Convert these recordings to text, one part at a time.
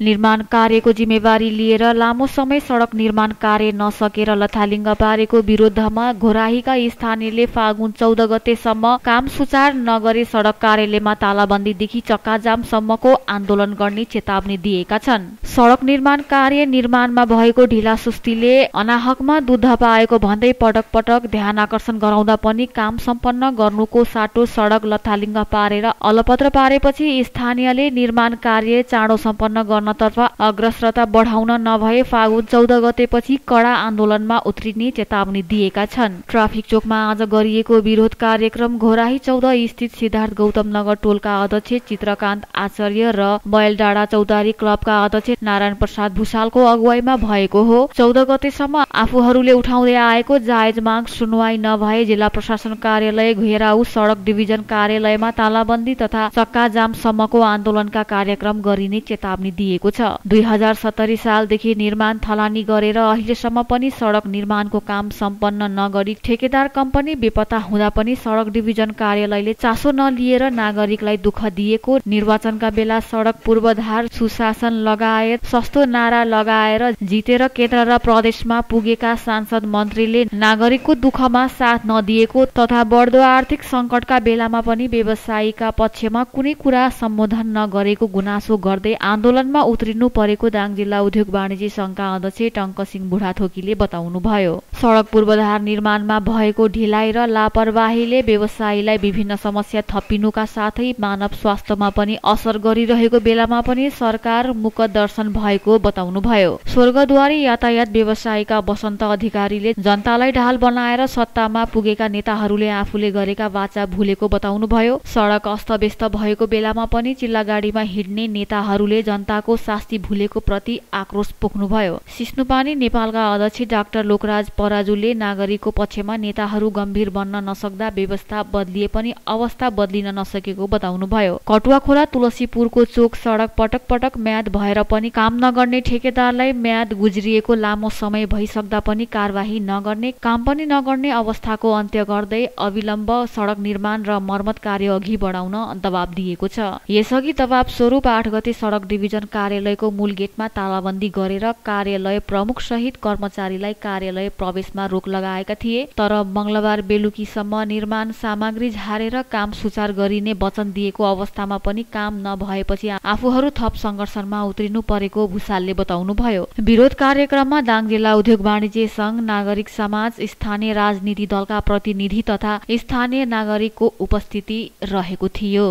निर्माण कार्यको जिम्मेवारी लिएर लामो समय सडक निर्माण कार्य नसकेर लथालिङ्ग पारेको विरोधमा घोराहीका स्थानीयले फागुन 14 गतेसम्म काम सुचार नगरे सडक कार्यालयमा तालाबन्दीदेखि चक्काजामसम्मको आन्दोलन गर्ने चेतावनी दिएका छन्। सडक निर्माण कार्य निर्माणमा भएको ढिलासुस्तीले अनाहकमा दुध पाएको भन्दै पटक पटक ध्यान आकर्षण गराउँदा पनि काम सम्पन्न गर्नुको साटो सडक लथालिङ्ग पारेर अलपत्र पारेपछि स्थानीयले निर्माण कार्य चाँडो सम्पन्न गर्नतर्फ अग्रसरता बढाउन नभए फागुन 14 गतेपछि कडा आन्दोलनमा उत्रिने चेतावनी दिएका छन्। ट्राफिक चोकमा आज गरिएको विरोध कार्यक्रम घोराही 14 स्थित सिद्धार्थ गौतम नगर टोलका अध्यक्ष चित्रकान्त आचार्य र बैलडाँडा चौतारी क्लबका अध्यक्ष नारायण प्रसाद भुषालको अगुवाईमा भएको हो। 14 गतेसम्म आफूहरूले उठाउँदै आएको जायज माग सुनवाई नभए जिल्ला प्रशासन कार्यालय घेराउ सडक डिभिजन कार्यालयमा तालाबन्दी तथा चक्काजामसम्मको आन्दोलनका कार्यक्रम गरिने चेतावनी दिएको छ। 2070 सालदेखि निर्माण थलानी गरेर अहिलेसम्म पनि सडक निर्माणको काम सम्पन्न नगरी ठेकेदार कम्पनी बेपत्ता हुँदा पनि सडक डिभिजन कार्यालयले चासो नलिएर नागरिकलाई दुःख दिएको, निर्वाचनका बेला सडक पूर्वाधार सुशासन लगायत सस्तो नारा लगाएर जितेर केन्द्र र प्रदेशमा पुगेका सांसद मन्त्रीले नागरिकको दुःखमा साथ नदिएको तथा बढ्दो आर्थिक संकटका बेलामा पनि व्यवसायीका पक्षमा कुनै कुरा सम्बोधन नगरेको गुनासो गर्दै आन्दोलनमा उत्रिनु परेको दाङ जिल्ला उद्योग वाणिज्य संघका अध्यक्ष टङ्कसिंह बुढाथोकीले बताउनुभयो। सडक पूर्वाधार निर्माणमा भएको ढिलाइ र लापरवाहीले व्यवसायीलाई विभिन्न समस्या थपिनुका साथै मानव स्वास्थ्यमा पनि असर गरिरहेको बेलामा पनि सरकार मुकदर्शन भएको बताउनुभयो। स्वर्गद्वारी यातायात व्यवसायीका वसन्त अधिकारीले जनतालाई ढाल बनाएर सत्तामा पुगेका नेताहरूले आफूले गरेका वाचा भुलेको बताउनुभयो। सडक अस्तव्यस्त भएको बेलामा पनि चिल्ला गाडीमा हिँड्ने नेताहरूले जनताको शास्ति भुलेको प्रति आक्रोश पोख्नुभयो। सिस्नुपानी नेपालका अध्यक्ष डाक्टर लोकराज पराजुले नागरिकको पक्षमा नेताहरू गम्भीर बन्न नसक्दा व्यवस्था बदलिए पनि अवस्था बदलिन नसकेको बताउनुभयो। कटुवा खोला तुलसीपुरको चोक सडक पटक पटक म्याद भएर पनि काम नगर्ने ठेकेदारलाई म्याद गुज्रिएको लामो समय भइसक्दा पनि कारबाही नगर्ने, काम पनि नगर्ने अवस्थाको अन्त्य गर्दै अविलम्ब सडक निर्माण र मर्मत कार्य अघि बढाउन दबाब दिएको छ। यसअघि दबाब स्वरूप 8 गते सडक डिभिजन कार्यालयको मूल गेटमा तालाबन्दी गरेर कार्यालय प्रमुख सहित कर्मचारीलाई कार्यालय प्रवेशमा रोक लगाएका थिए। तर मंगलबार बेलुकीसम्म निर्माण सामग्री झारेर काम सुचार गरिने वचन दिएको अवस्थामा पनि काम नभएपछि आफूहरू थप संघर्षमा उत्रिनु परेको भुषालले बताउनुभयो। विरोध कार्यक्रममा दाङ जिल्ला उद्योग वाणिज्य संघ, नागरिक समाज, स्थानीय राजनीति दलका प्रतिनिधि तथा स्थानीय नागरिकको उपस्थिति रहेको थियो।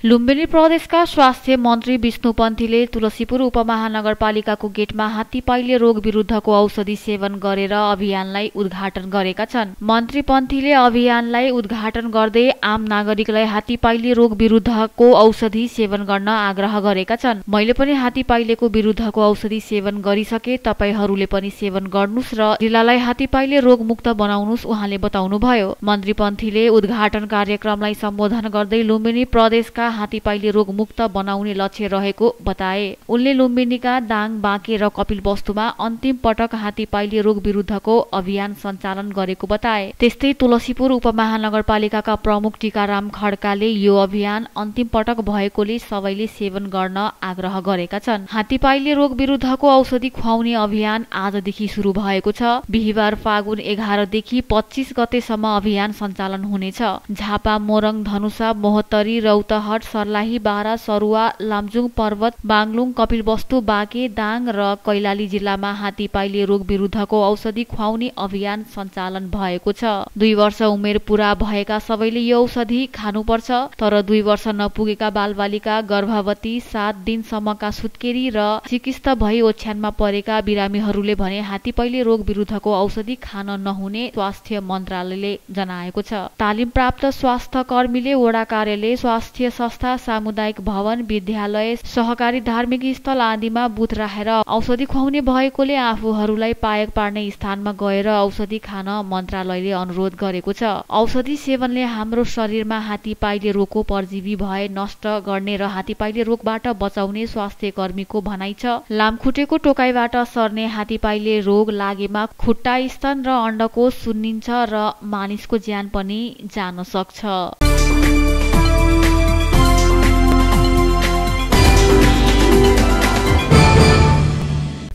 लुम्बिनी प्रदेशका स्वास्थ्य मन्त्री विष्णु पन्थीले तुलसीपुर उपमहानगरपालिकाको गेटमा हात्तीपाइले रोग विरुद्धको औषधि सेवन गरेर अभियानलाई उद्घाटन गरेका छन्। मन्त्री पन्थीले अभियानलाई उद्घाटन गर्दै आम नागरिकलाई हात्तीपाइले रोग विरुद्धको औषधि सेवन गर्न आग्रह गरेका छन्। मैले पनि हात्तीपाइलेको विरुद्धको औषधि सेवन गरिसके, तपाईहरूले पनि सेवन गर्नुस् र जिल्लालाई हात्तीपाइले रोग मुक्त बनाउनुस्, उहाँले बताउनुभयो। मन्त्री पन्थीले उद्घाटन कार्यक्रमलाई सम्बोधन गर्दै लुम्बिनी प्रदेशका हात्तीपाइले रोग मुक्त बनाउने लक्ष्य रहेको बताए। उनले लुम्बिनीका दाङ, बाँके र कपिलवस्तुमा अन्तिम पटक हात्तीपाइले रोग विरुद्धको अभियान सञ्चालन गरेको बताए। त्यस्तै तुलसीपुर उपमहानगरपालिकाका प्रमुख टीकाराम खड्काले यो अभियान अन्तिम पटक भएकोले सबैले सेवन गर्न आग्रह गरेका छन्। हात्तीपाइले रोग विरुद्धको औषधि खुवाउने अभियान आजदेखि सुरु भएको छ। बिहिबार फागुन 11 देखि 25 गतेसम्म अभियान सञ्चालन हुनेछ। झापा, मोरङ, धनुषा, मोहत्तरी, रौतहट, सर्लाही, बारा, सरुवा, लामजुङ पर्वत, बागलुङ, कपिलवस्तु, बाँके, दाङ र कैलाली जिल्लामा हात्तीपाइले रोग विरुद्धको औषधि खुवाउने अभियान सञ्चालन भएको छ। 2 वर्ष उमेर पूरा भएका सबैले यो औषधि खानुपर्छ। तर 2 वर्ष नपुगेका बालबालिका, गर्भवती, 7 दिनसम्मका सुत्केरी र चिकित्सक भई ओछ्यानमा परेका बिरामीहरूले भने हात्तीपाइले रोग विरुद्धको औषधि खान नहुने स्वास्थ्य मन्त्रालयले जनाएको छ। तालिम प्राप्त स्वास्थ्य कर्मीले वडा कार्यालय, स्वास्थ्य संस्था, सामुदायिक भवन, विद्यालय, सहकारी धार्मिक स्थल आदिमा बुथ राखेर औषधि खुवाउने भएकोले आफूहरूलाई पायक पार्ने स्थानमा गएर औषधि खान मन्त्रालयले अनुरोध गरेको छ। औषधि सेवनले हाम्रो शरीरमा हात्तीपाइले रोगको परजीवी भए नष्ट गर्ने र हात्तीपाइले रोगबाट बचाउने स्वास्थ्य कर्मीको भनाइ छ। लामखुट्टेको टोकाइबाट सर्ने हात्तीपाइले रोग लागेमा खुट्टा, स्तन र अण्डकोश सुन्निन्छ र मानिसको ज्यान पनि जान सक्छ।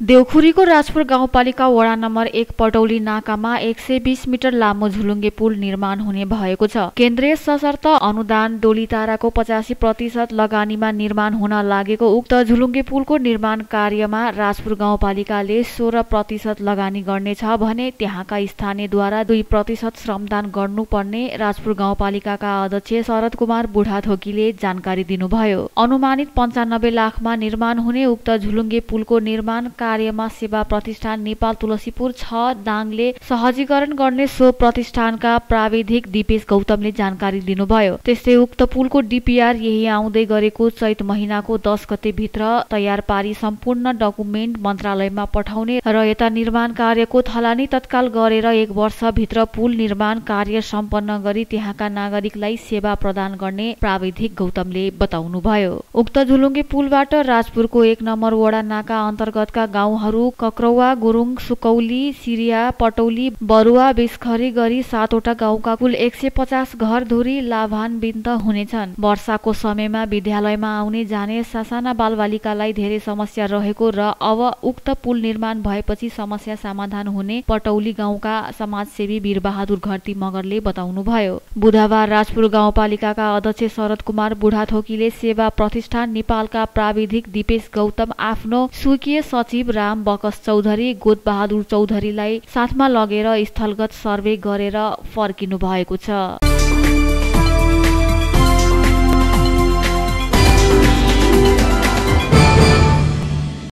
देउखुरीको राजपुर गाउँपालिका वडा नम्बर 1 पटौली नाकामा 120 मिटर लामो झुलुङ्गे पुल निर्माण हुने भएको छ। केन्द्रीय सशर्त अनुदान डोलीताराको 85% लगानीमा निर्माण हुन लागेको उक्त झुलुङ्गे पुलको निर्माण कार्यमा राजपुर गाउँपालिकाले 16% लगानी गर्नेछ भने त्यहाँका स्थानीयद्वारा 2% श्रमदान गर्नुपर्ने राजपुर गाउँपालिकाका अध्यक्ष शरद कुमार बुढाथोकीले जानकारी दिनुभयो। अनुमानित 95 लाखमा निर्माण हुने उक्त झुलुङ्गे पुलको निर्माण कार्यमा सेवा प्रतिष्ठान नेपाल तुलसीपुर 6 दाङले सहजीकरण गर्ने सो प्रतिष्ठानका प्राविधिक दिपेश गौतमले जानकारी दिनुभयो। त्यस्तै उक्त पुलको डीपीआर यही आउँदै गरेको चैत महिनाको 10 गते भित्र तयार पारी सम्पूर्ण डकुमेन्ट मन्त्रालयमा पठाउने र यता निर्माण कार्यको थलानी तत्काल गरेर 1 वर्ष भित्र पुल निर्माण कार्य सम्पन्न गरी त्यहाँका नागरिकलाई सेवा प्रदान गर्ने प्राविधिक गौतमले बताउनुभयो। उक्त झुलुङ्गे पुलबाट राजपुरको 1 नम्बर वडा नाका अन्तर्गतका गाउँहरू कक्रौवा, गुरुङ, सुकौली, सिरिया, पटौली, बरुवा, बिस्खरी गरी 7 वटा गाउँका कुल 150 घरधुरी लाभान्वित हुनेछन्। वर्षाको समयमा विद्यालयमा आउने जाने सासाना बालबालिकालाई धेरै समस्या रहेको र अब उक्त पुल निर्माण भएपछि समस्या समाधान हुने पटौली गाउँका समाजसेवी वीरबहादुर घरती मगरले बताउनुभयो। बुधबार राजपुर गाउँपालिकाका अध्यक्ष शरद कुमार बुढाथोकीले सेवा प्रतिष्ठान नेपालका प्राविधिक दिपेश गौतम, आफ्नो स्वकीय सचिव राम बकस चौधरी, गोद बहादुर चौधरीलाई साथमा लगेर स्थलगत सर्वे गरेर फर्किनु भएको छ।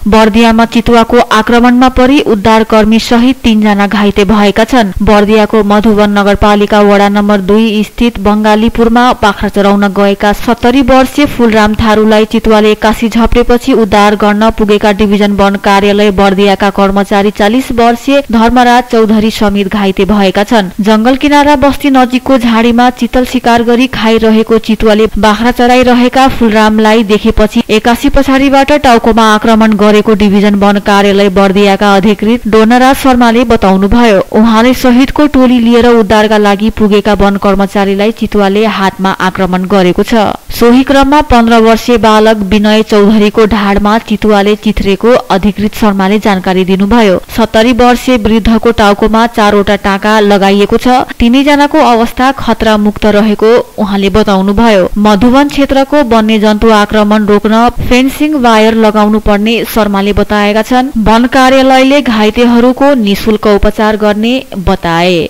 बर्दियामा चितुवाको आक्रमणमा परि उद्धारकर्मी सहित 3 जना घाइते भएका छन्। बर्दियाको मधुवन नगरपालिका वडा नम्बर 2 स्थित बंगालीपुरमा बाख्रा चराउन गएका 70 वर्षीय फूलराम थारूलाई चितुवाले 81 झप्टेपछि उद्धार गर्न पुगेका डिभिजन वन कार्यालय बर्दियाका कर्मचारी 40 वर्षीय धर्मराज चौधरी समेत घाइते भएका छन्। जंगल किनारा बस्ती नजिकको झाडीमा चितल शिकार गरी खाइरहेको चितुवाले बाख्रा चराइरहेका फूलरामलाई देखेपछि 81 पछाडिबाट टाउकोमा आक्रमण गरेको डिभिजन वन कार्यालय बर्दियाका अधिकृत डोनराज शर्माले बताउनुभयो। उहाँले सहितको टोली लिएर उद्धारका लागि पुगेका वन कर्मचारीलाई चितुवाले हातमा आक्रमण गरेको छ। सोही क्रममा 15 वर्षीय बालक विनय चौधरीको ढाडमा चितुवाले चिथरेको अधिकृत शर्माले जानकारी दिनुभयो। 70 वर्षीय वृद्धको टाउकोमा 4 वटा टाका लगाइएको छ। तीनैजनाको अवस्था खतरा मुक्त रहेको उहाँले बताउनुभयो। मधुवन क्षेत्रको वन्यजन्तु आक्रमण रोक्न फेन्सिङ वायर लगाउनु पर्ने शर्माले बताएका छन्। वन कार्यालयले घाइतेहरूको निशुल्क उपचार गर्ने बताए।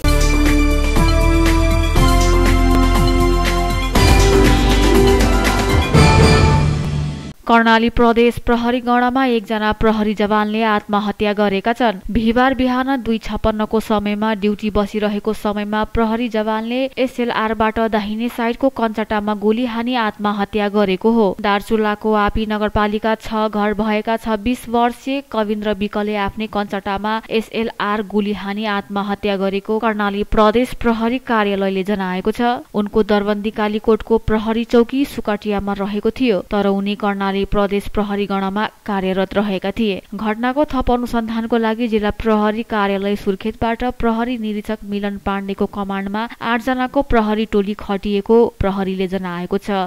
कर्णाली प्रदेश प्रहरी गणमा 1 जना प्रहरी जवानले आत्महत्या गरेका छन्। बिहिबार बिहान 2:56 को समयमा ड्युटी बसिरहेको समयमा प्रहरी जवानले एसएलआरबाट दाहिने साइडको कञ्चटामा गोली हानी आत्महत्या गरेको हो। दार्चुलाको आपी नगरपालिका 6 घर भएका 26 वर्षीय कविन्द्र विकले आफ्नै कञ्चटामा एसएलआर गोली हानी आत्महत्या गरेको कर्णाली प्रदेश प्रहरी कार्यालयले जनाएको छ। उनको दरबन्दी कालीकोटको प्रहरी चौकी सुकाटियामा रहेको थियो, तर उनी कर्णाली प्रदेश प्रहरी गणमा कार्यरत रहेका थिए। घटनाको थप अनुसन्धानको लागि जिल्ला प्रहरी कार्यालय सुर्खेतबाट प्रहरी निरीक्षक मिलन पाण्डेको कमान्डमा 8 जनाको प्रहरी टोली खटिएको प्रहरीले जनाएको छ।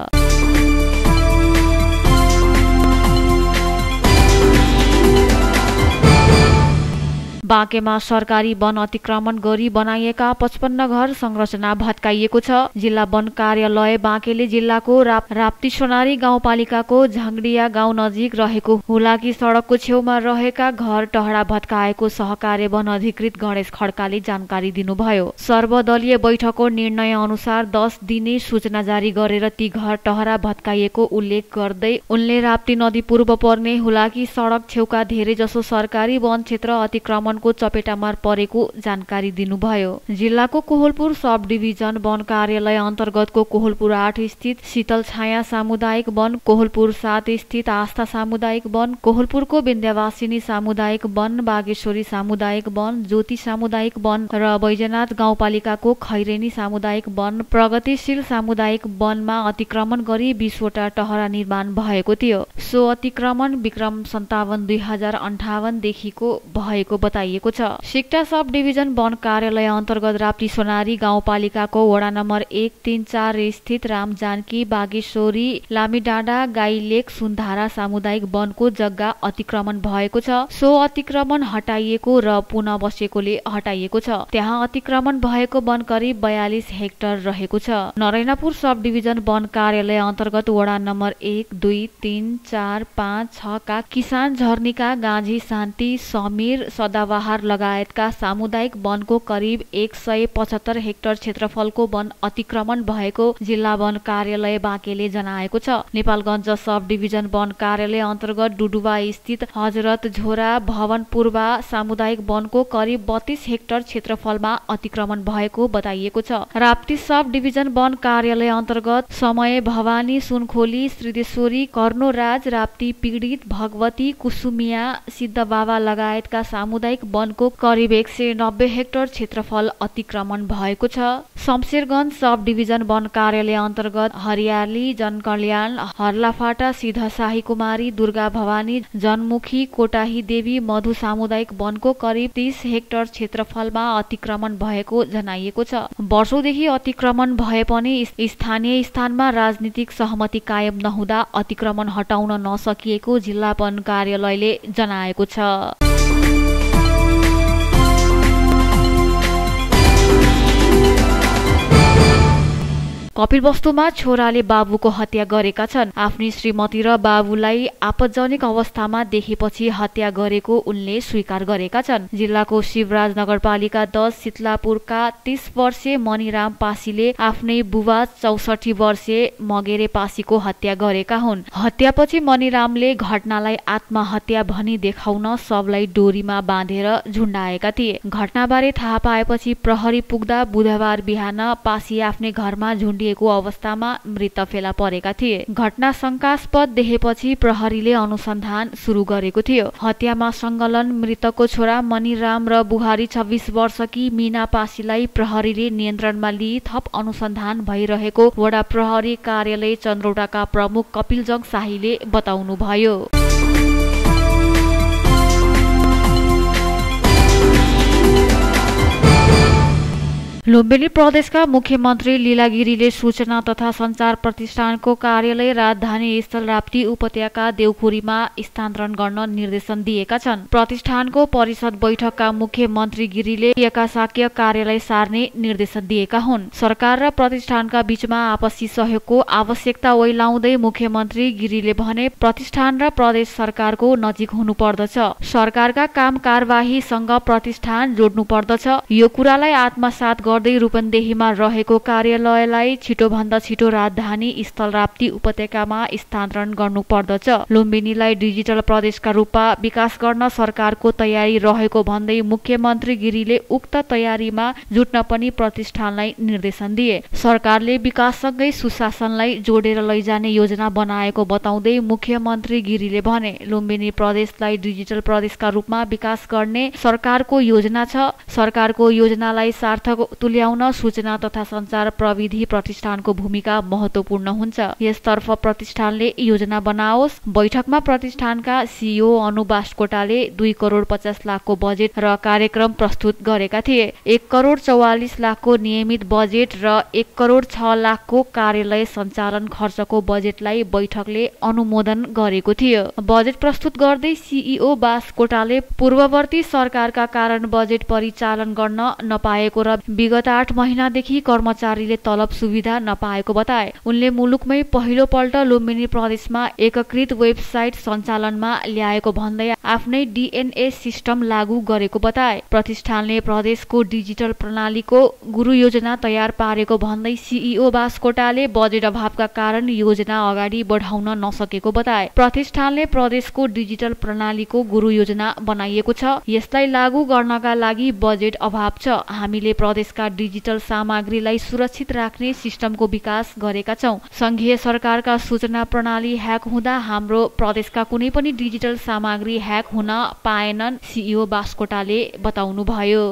बाँकेमा सरकारी वन अतिक्रमण गरी बनाइएका 55 घर संरचना भत्काइएको छ। जिल्ला वन कार्यालय बाँकेले जिल्लाको राप्ती सोनारी गाउँपालिकाको झंगडिया गाउँ नजिक रहेको हुलाकी सड़कको छेउमा रहेका घर टहरा भत्काएको सहकार्य वन अधिकृत गणेश खड्काले जानकारी दिनुभयो। सर्वदलीय बैठकको निर्णय अनुसार 10 दिने सूचना जारी गरेर ती घर टहरा भत्काइएको उल्लेख गर्दै उनले राप्ती नदी पूर्व पर्ने हुलाकी सड़क छेउका धेरै जसो सरकारी वन क्षेत्र अतिक्रमण अतिक्रमणको चपेटामा परेको जानकारी दिनुभयो। जिल्लाको कोहलपुर सब डिभिजन वन कार्यालय अन्तर्गतको कोहलपुर 8 स्थित शीतल छाया सामुदायिक वन, कोहलपुर 7 स्थित आस्था सामुदायिक वन, कोहलपुरको विन्ध्यवासिनी सामुदायिक वन, बागेश्वरी सामुदायिक वन, ज्योति सामुदायिक वन र बैजनाथ गाउँपालिकाको खैरेनी सामुदायिक वन, प्रगतिशील सामुदायिक वनमा अतिक्रमण गरी 20 वटा टहरा निर्माण भएको थियो। सो अतिक्रमण विक्रम 57/2058 देखिको भएको बताइएको छ। सिक्टा सब डिभिजन वन कार्यालय अन्तर्गत राप्ती सोनारी गाउँपालिकाको वडा नम्बर 1, 3, 4 स्थित रामजानकी, बागेश्वरी, लामीडाँडा, गाईलेक, सुनधारा सामुदायिक वनको जग्गा अतिक्रमण भएको छ। सो अतिक्रमण हटाइएको र पुनः बसेकोले हटाइएको छ। त्यहाँ अतिक्रमण भएको वन करिब 42 हेक्टर रहेको छ। नरैनापुर सब डिभिजन वन कार्यालय अन्तर्गत वडा नम्बर 1, 2, 3, 4, 5, 6 का किसान झर्नीका गाँझी, शान्ति, समीर, सदाबहार लगायतका सामुदायिक वनको करिब 175 हेक्टर क्षेत्रफलको वन अतिक्रमण भएको जिल्ला वन कार्यालय बाँकेले जनाएको छ। नेपालगञ्ज सब डिभिजन वन कार्यालय अन्तर्गत डुडुवा स्थित हजरत झोरा भवन पूर्वा सामुदायिक वनको करिब 32 हेक्टर क्षेत्रफलमा अतिक्रमण भएको बताइएको छ। राप्ती सब डिभिजन वन कार्यालय अन्तर्गत समय, भवानी, सुनखोली, श्रीदेश्वरी, कर्णोराज, राप्ती पीडित, भगवती, कुसुमिया, सिद्धबाबा लगायतका सामुदायिक वनको करिब 190 हेक्टर क्षेत्रफल अतिक्रमण भएको छ। शमशेरगञ्ज सब डिभिजन वन कार्यालय अन्तर्गत हरियाली, जनकल्याण, हर्लाफाटा, सिद्धशाही कुमारी, दुर्गा भवानी, जनमुखी, कोटाही देवी, मधु सामुदायिक वनको करिब 30 हेक्टर क्षेत्रफलमा अतिक्रमण भएको जनाइएको छ। वर्षौंदेखि अतिक्रमण भए पनि स्थानीय स्थानमा राजनीतिक सहमति कायम नहुँदा अतिक्रमण हटाउन नसकिएको जिल्ला वन कार्यालयले जनाएको छ। कपिलवस्तुमा छोराले बाबुको हत्या गरेका छन्। आफ्नी श्रीमती र बाबुलाई आपतजनक अवस्थामा देखेपछि हत्या गरेको उनले स्वीकार गरेका छन्। जिल्लाको शिवराज नगरपालिका 10 शीतलापुरका 30 वर्षीय मणिराम पासीले आफ्नै बुबा 64 वर्षीय मगेरे पासीको हत्या गरेका हुन्। हत्यापछि मणिरामले घटनालाई आत्महत्या भनी देखाउन सबलाई डोरीमा बाँधेर झुण्डाएका थिए। घटनाबारे थाहा पाएपछि प्रहरी पुग्दा बुधबार बिहान पासी आफ्नै घरमा झुण्डिएको अवस्थामा मृत फेला परेका थिए। घटना शंकास्पद देखेपछि प्रहरीले अनुसन्धान सुरु गरेको थियो। हत्यामा संलग्न मृतकको छोरा मणिराम र बुहारी 26 वर्षकी मीना पासीलाई प्रहरीले नियन्त्रणमा लिई थप अनुसन्धान भइरहेको वडा प्रहरी कार्यालय चन्द्रौटाका प्रमुख कपिलजङ शाहीले बताउनुभयो। लुम्बिनी प्रदेशका मुख्यमन्त्री लीला गिरीले सूचना तथा संचार प्रतिष्ठानको कार्यालय राजधानी स्थल राप्ती उपत्यका देउखुरीमा स्थानान्तरण गर्न निर्देशन दिएका छन्। प्रतिष्ठानको परिषद बैठकका मुख्यमन्त्री गिरीले यकाशाक्य कार्यालय सार्ने निर्देशन दिएका हुन्। सरकार र प्रतिष्ठानका बीचमा आपसी सहयोगको आवश्यकता ओइलाउँदै मुख्यमन्त्री गिरीले भने प्रतिष्ठान र प्रदेश सरकारको नजिक हुनुपर्दछ। सरकारका काम कारबाहीसँग प्रतिष्ठान जोड्नु पर्दछ। यो कुरालाई आत्मसात गर्दै रूपन्देहीमा रहेको कार्यालयलाई छिटोभन्दा छिटो राजधानी स्थल राप्ती उपत्यकामा स्थानान्तरण गर्नु पर्दछ। लुम्बिनीलाई डिजिटल प्रदेशका रूपमा विकास गर्न सरकारको तयारी रहेको भन्दै मुख्यमन्त्री गिरीले उक्त तयारीमा जुट्न पनि प्रतिष्ठानलाई निर्देशन दिए। सरकारले विकाससँगै सुशासनलाई जोडेर लैजाने योजना बनाएको बताउँदै मुख्यमन्त्री गिरीले भने लुम्बिनी प्रदेशलाई डिजिटल प्रदेशका रूपमा विकास गर्ने सरकारको योजना छ। सरकारको योजनालाई सार्थक तुल्याउन सूचना तथा संचार प्रविधि प्रतिष्ठानको भूमिका महत्वपूर्ण हुन्छ। यसतर्फ प्रतिष्ठानले योजना बनाओस्। बैठकमा प्रतिष्ठानका सीईओ अनु बास्कोटाले 2 करोड 50 लाखको बजेट र कार्यक्रम प्रस्तुत गरेका थिए। 1 करोड 44 लाखको नियमित बजेट र 1 करोड 6 लाखको कार्यालय सञ्चालन खर्चको बजेटलाई बैठकले अनुमोदन गरेको थियो। बजेट प्रस्तुत गर्दै सीईओ बास्कोटाले पूर्ववर्ती सरकारका कारण बजेट परिचालन गर्न नपाएको र विगत 8 महिनादेखि कर्मचारीले तलब सुविधा नपाएको बताए। उनले मुलुकमै पहिलोपल्ट लुम्बिनी प्रदेशमा एकीकृत वेबसाइट सञ्चालनमा ल्याएको भन्दै आफ्नै DNA सिस्टम लागू गरेको बताए। प्रतिष्ठानले प्रदेशको डिजिटल प्रणालीको गुरु योजना तयार पारेको भन्दै CEO बास्कोटाले बजेट अभावका कारण योजना अगाडि बढाउन नसकेको बताए। प्रतिष्ठानले प्रदेशको डिजिटल प्रणालीको गुरु योजना बनाइएको छ, यसलाई लागू गर्नका लागि बजेट अभाव छ। हामीले प्रदेशका डिजिटल सामग्रीलाई सुरक्षित राख्ने सिस्टमको विकास गरेका छौं। संघीय सरकारका सूचना प्रणाली ह्याक हुँदा हाम्रो प्रदेशका कुनै पनि डिजिटल सामग्री ह्याक हुन पाएनन्, CEO बास्कोटाले बताउनुभयो।